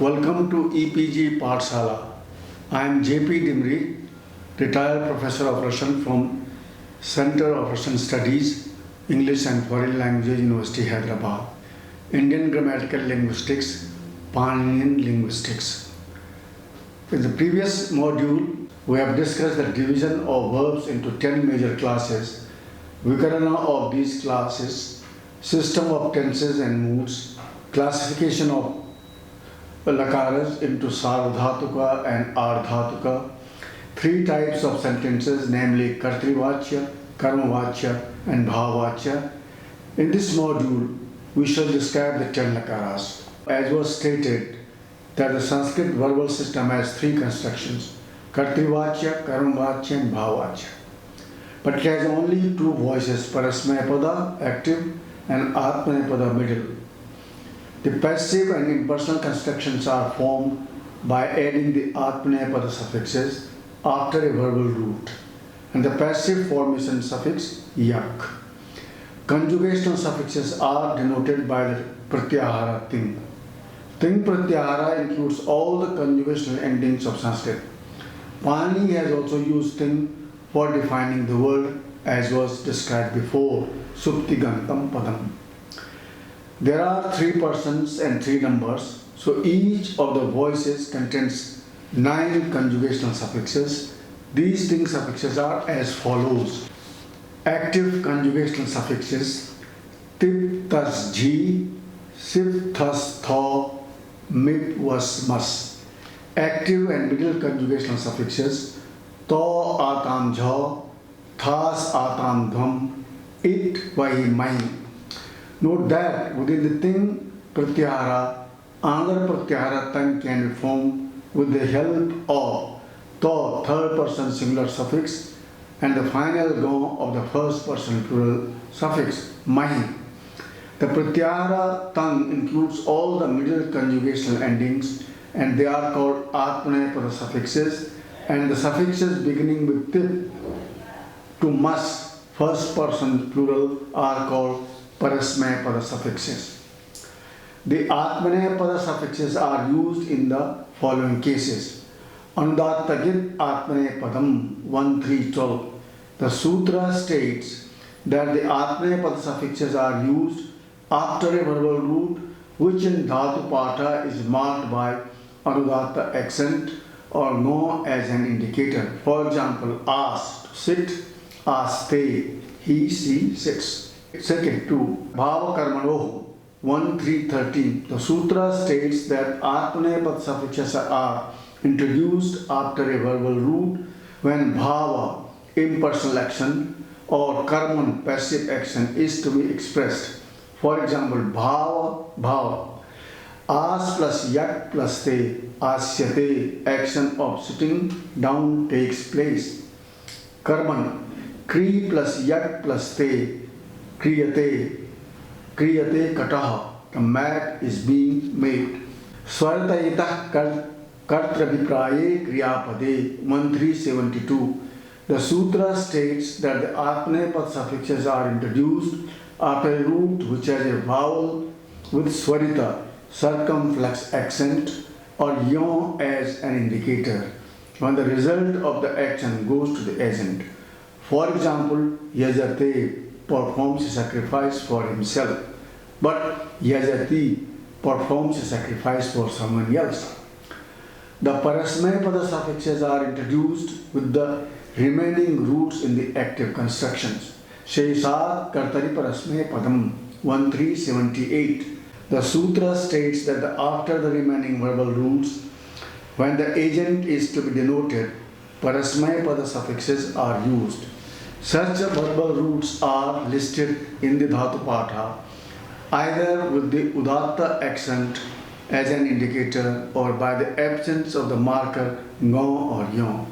Welcome to EPG Pathshala. I am JP Dimri, retired professor of Russian from Center of Russian Studies, English and Foreign Languages, University Hyderabad. Indian Grammatical Linguistics, Paninian Linguistics. In the previous module, we have discussed the division of verbs into 10 major classes, Vikarana of these classes, system of tenses and moods, classification of lakaras into Sarvadhatuka and Ardhatuka, three types of sentences, namely Kartrivachya, Karmavachya and Bhavachya. In this module, we shall describe the 10 lakaras. As was stated, that the Sanskrit verbal system has three constructions, Kartrivachya, Karmavachya and Bhavachya. But it has only two voices, Parasmayapada, active, and Atmanepada, middle. The passive and impersonal constructions are formed by adding the Atmanepada suffixes after a verbal root, and the passive formation suffix yak. Conjugational suffixes are denoted by the pratyahara ting. Ting pratyahara includes all the conjugational endings of Sanskrit. Panini has also used ting for defining the word as was described before, Suptigantam Padam. There are three persons and three numbers, so each of the voices contains 9 conjugational suffixes. These ting suffixes are as follows. Active conjugational suffixes, tip thus ji, sip thus tho, mip was mus. Active and middle conjugational suffixes, to atam jha, thas atam dham, it vahi mai. Note that within the ting pratyahara, another pratyahara tang can be formed with the help of to, third person singular suffix, and the final go of the first person plural suffix mahi. The pratyahara tang includes all the middle conjugational endings, and they are called atmanepada suffixes, and the suffixes beginning with tip to mas, first person plural, are called parasmayapada suffixes. The atmanepada suffixes are used in the following cases. Anudattagit atmanepadam 1-3-12. The sutra states that the atmanepada suffixes are used after a verbal root which in dhatu patha is marked by anudatta accent or no as an indicator. For example, as, to sit, aste, he, she sits. Second, 2. Bhava Karmanoh 1-3-13. The sutra states that atmanepada suffixes are introduced after a verbal root when bhava, impersonal action, or karman, passive action, is to be expressed. For example, bhava. As plus yak plus te, asyate, action of sitting down takes place. Karman, kri plus yak plus te, kriyate kataha, the mat is being made. Swartayitah kartravipraye kriyapade 1-3-72. The sutra states that the atmanepada suffixes are introduced after a root which has a vowel with swarita, circumflex accent, or yon as an indicator when the result of the action goes to the agent. For example, yajate performs a sacrifice for himself, but yajati performs a sacrifice for someone else. The parasmayapada suffixes are introduced with the remaining roots in the active constructions. Shesat kartari parasmayapadam 1-3-78. The sutra states that after the remaining verbal roots, when the agent is to be denoted, parasmayapada suffixes are used. Such verbal roots are listed in the dhatu patha either with the udatta accent as an indicator or by the absence of the marker ngo or yon.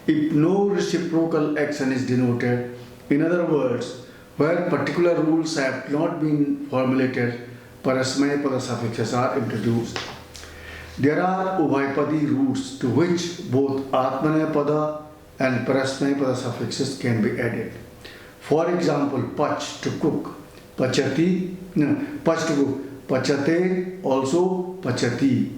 If no reciprocal action is denoted, in other words, where particular rules have not been formulated, parasmayapada suffixes are introduced. There are ubhayapadi roots to which both atmanepada and parasmayapada suffixes can be added. For example, pach, to cook, pachati, pach to cook, pachate, also pachati.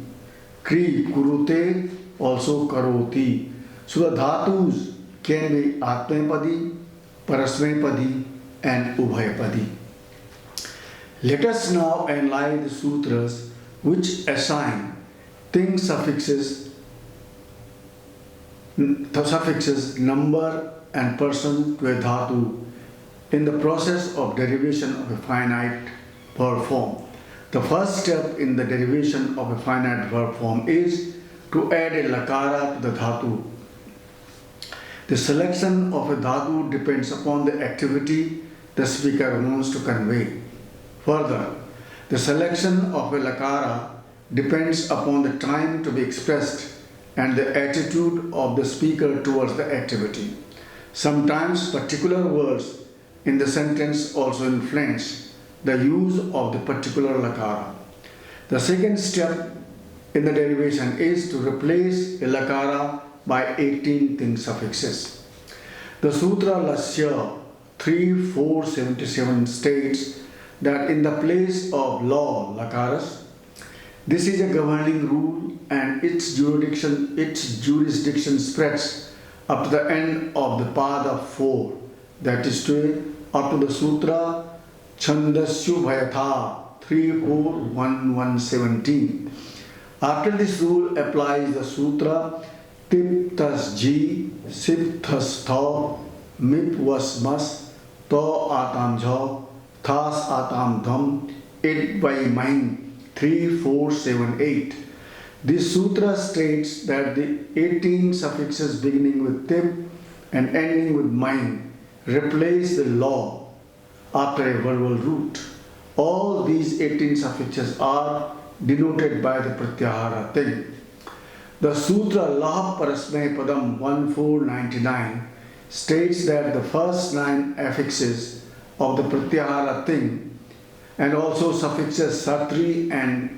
Kri, kurute, also karoti. So the dhatus can be atmepadi, parasmepadi, and ubhayapadi. Let us now analyze the sutras which assign thing suffixes number and person to a dhatu in the process of derivation of a finite verb form. The first step in the derivation of a finite verb form is to add a lakara to the dhatu. The selection of a dhatu depends upon the activity the speaker wants to convey. Further, the selection of a lakara depends upon the time to be expressed and the attitude of the speaker towards the activity. Sometimes particular words in the sentence also influence the use of the particular lakara. The second step in the derivation is to replace a lakara by 18 thing suffixes. The Sutra Lasya 3.4.77 states that in the place of law lakaras, this is a governing rule and its jurisdiction spreads up to the end of the Pada 4, that is to say, up to the Sutra Chandasyu Bhayatha 3.4.1.17. After this rule applies the Sutra Tip Tas Ji, Sip Tas Tha, Mip Was Mas, To Atam Jha, Thas Atam Dham, It by Main 3.4.7.8. This sutra states that the 18 suffixes beginning with tip and ending with main replace the law after a verbal root. All these 18 suffixes are denoted by the pratyahara thing. The Sutra Lah Parasmay Padam 1499 states that the first 9 affixes of the pratyahara thing and also suffixes satri and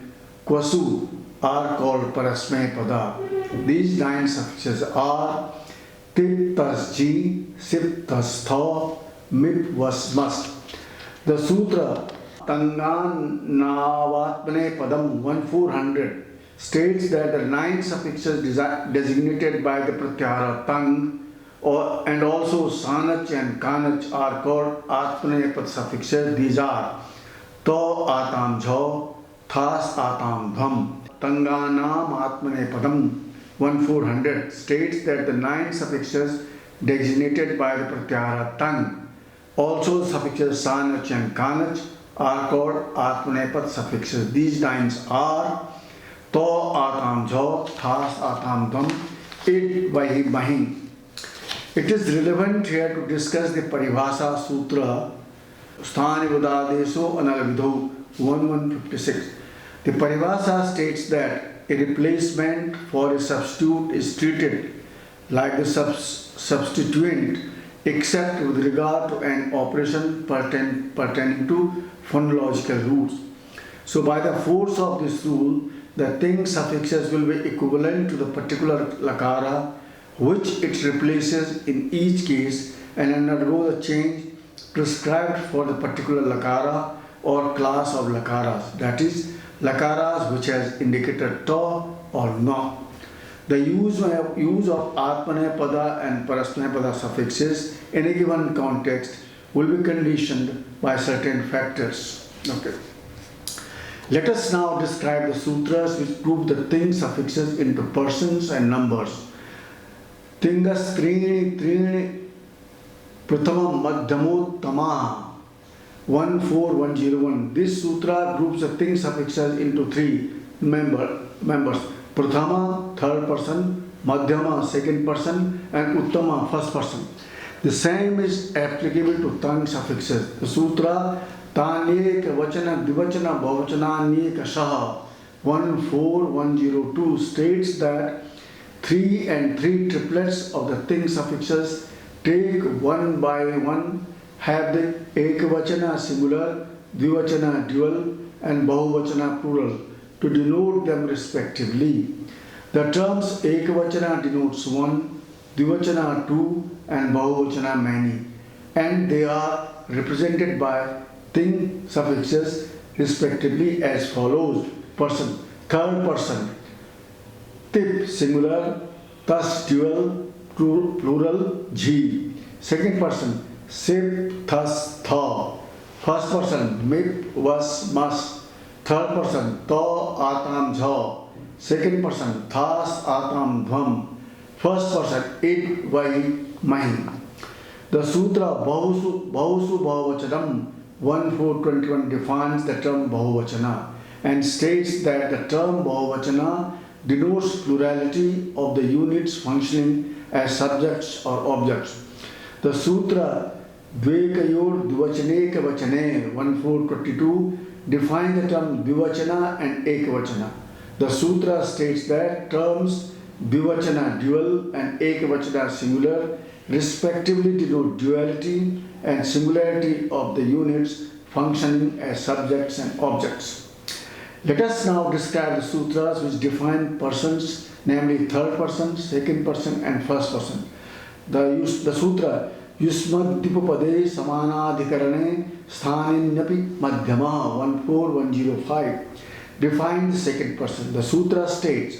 kwasu are called Parasmay Pada. These 9 suffixes are Tip Tas Ji, Sip Tas Tha, Mip Was Must. The Sutra Tangan Navatmane Padam 1400 states that the 9 suffixes designated by the pratyahara tang and also sanach and kanach are called atmanepad suffixes. These are to atam jha, thas atam dham. Tanganam atmanepadam 1400 states that the 9 suffixes designated by the pratyahara tang, also suffixes sanach and kanach, are called atmanepad suffixes. These 9s are to atam jha, thas atam dham, it vahi mahi. It is relevant here to discuss the Paribhasa Sutra Sthani Vadadeso Analavidho 1156. The Paribhasa states that a replacement for a substitute is treated like the substituent except with regard to an operation pertaining to phonological rules. So by the force of this rule, the thing suffixes will be equivalent to the particular lakara which it replaces in each case and undergo the change prescribed for the particular lakara or class of lakaras, that is, lakaras which has indicated to or no. The use of atmanepada and parasmanepada suffixes in a given context will be conditioned by certain factors. Okay. Let us now describe the sutras which group the thing suffixes into persons and numbers. Tingas Trini Pratama Madhyamottama 14101. This sutra groups the thing suffixes into 3 members. Prathama, third person, Madhyama, second person, and Uttama, first person. The same is applicable to tongue suffixes. The sutra Tanyek Vachana Divachana Bhavachananyek Shaha 14102 states that 3 and 3 triplets of the thing suffixes take one by one have the Ekavachana singular, Dvivachana dual, and Bahuvachana plural to denote them respectively. The terms Ekavachana denotes one, Dvivachana two, and Bahuvachana many, and they are represented by thing suffixes respectively as follows. Person, third person, tip singular, thus dual, plural, jhi. Second person, sip, thus, tha. First person, mip, was, mas. Third person, to, atam, jha. Second person, thas, atam, dhvam. First person, id, vai, mahi. The Sutra Bahusu Bahuvachanam 1421 defines the term Bahuvachana and states that the term Bahuvachana denotes plurality of the units functioning as subjects or objects. The Sutra Dvekayor Dvachaneka Vachane 1422 defines the term Dvivachana and Ekavachana. The Sutra states that terms Dvivachana dual and Ekavachana singular respectively denote duality and singularity of the units functioning as subjects and objects. Let us now describe the sutras which define persons, namely third person, second person and first person. The sutra Yusmad Dipapade Samanadhikarane Sthaninyapi Madhyama 14105 defines the second person. The sutra states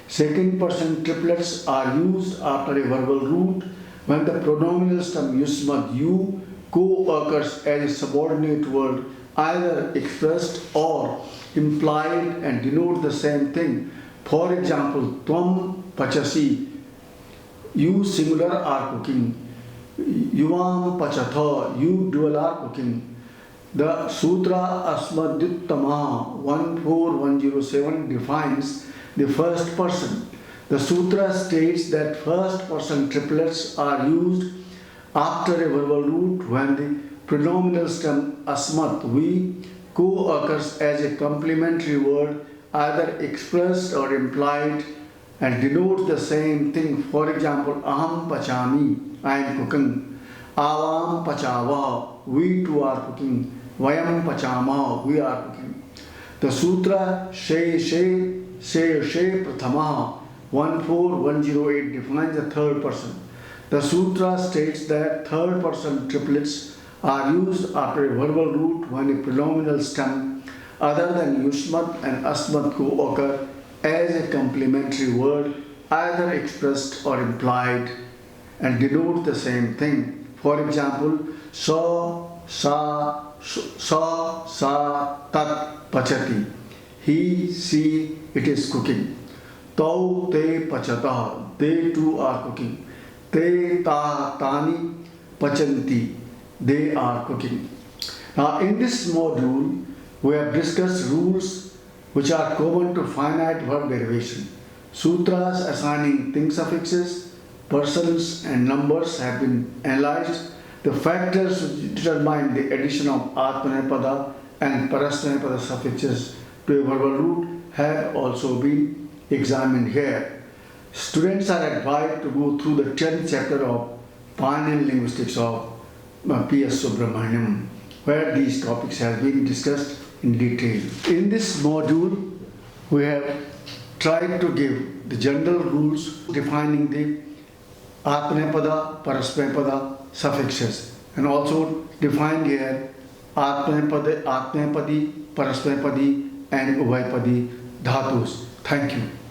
second person triplets are used after a verbal root when the pronominal stem yusmad you co-occurs as a subordinate word either expressed or implied and denote the same thing. For example, tvam pachasi, you singular are cooking. Yuvam pachatha, you dual are cooking. The Sutra Asmadyuttama 14107 defines the first person. The Sutra states that first person triplets are used after a verbal root when the pronominal stem asmat, we, co-occurs as a complementary word either expressed or implied and denotes the same thing. For example, aham pachami, I am cooking. Avam pachava, we too are cooking. Vayam pachama, we are cooking. The Sutra She Prathama 14108 defines the third person. The Sutra states that third person triplets are used after a verbal root when a pronominal stem other than Yusmat and Asmat co-occur as a complementary word either expressed or implied and denote the same thing. For example, sa, tat, pachati. He, she, it is cooking. Tau, te, pachata. They too are cooking. Te, ta, tani, pachanti. They are cooking. Now, in this module, we have discussed rules which are common to finite verb derivation. Sutras assigning thing suffixes, persons and numbers have been analyzed. The factors which determine the addition of Atmanepada and Parasmanepada suffixes to a verbal root have also been examined here. Students are advised to go through the 10th chapter of Paninian Linguistics of P.S. Subramaniam, where these topics have been discussed in detail. In this module, we have tried to give the general rules defining the Atmanepada, Parasmanepada suffixes and also defined here Atmanepadi, Parasmanepadi and Uvayapadi dhatus. Thank you.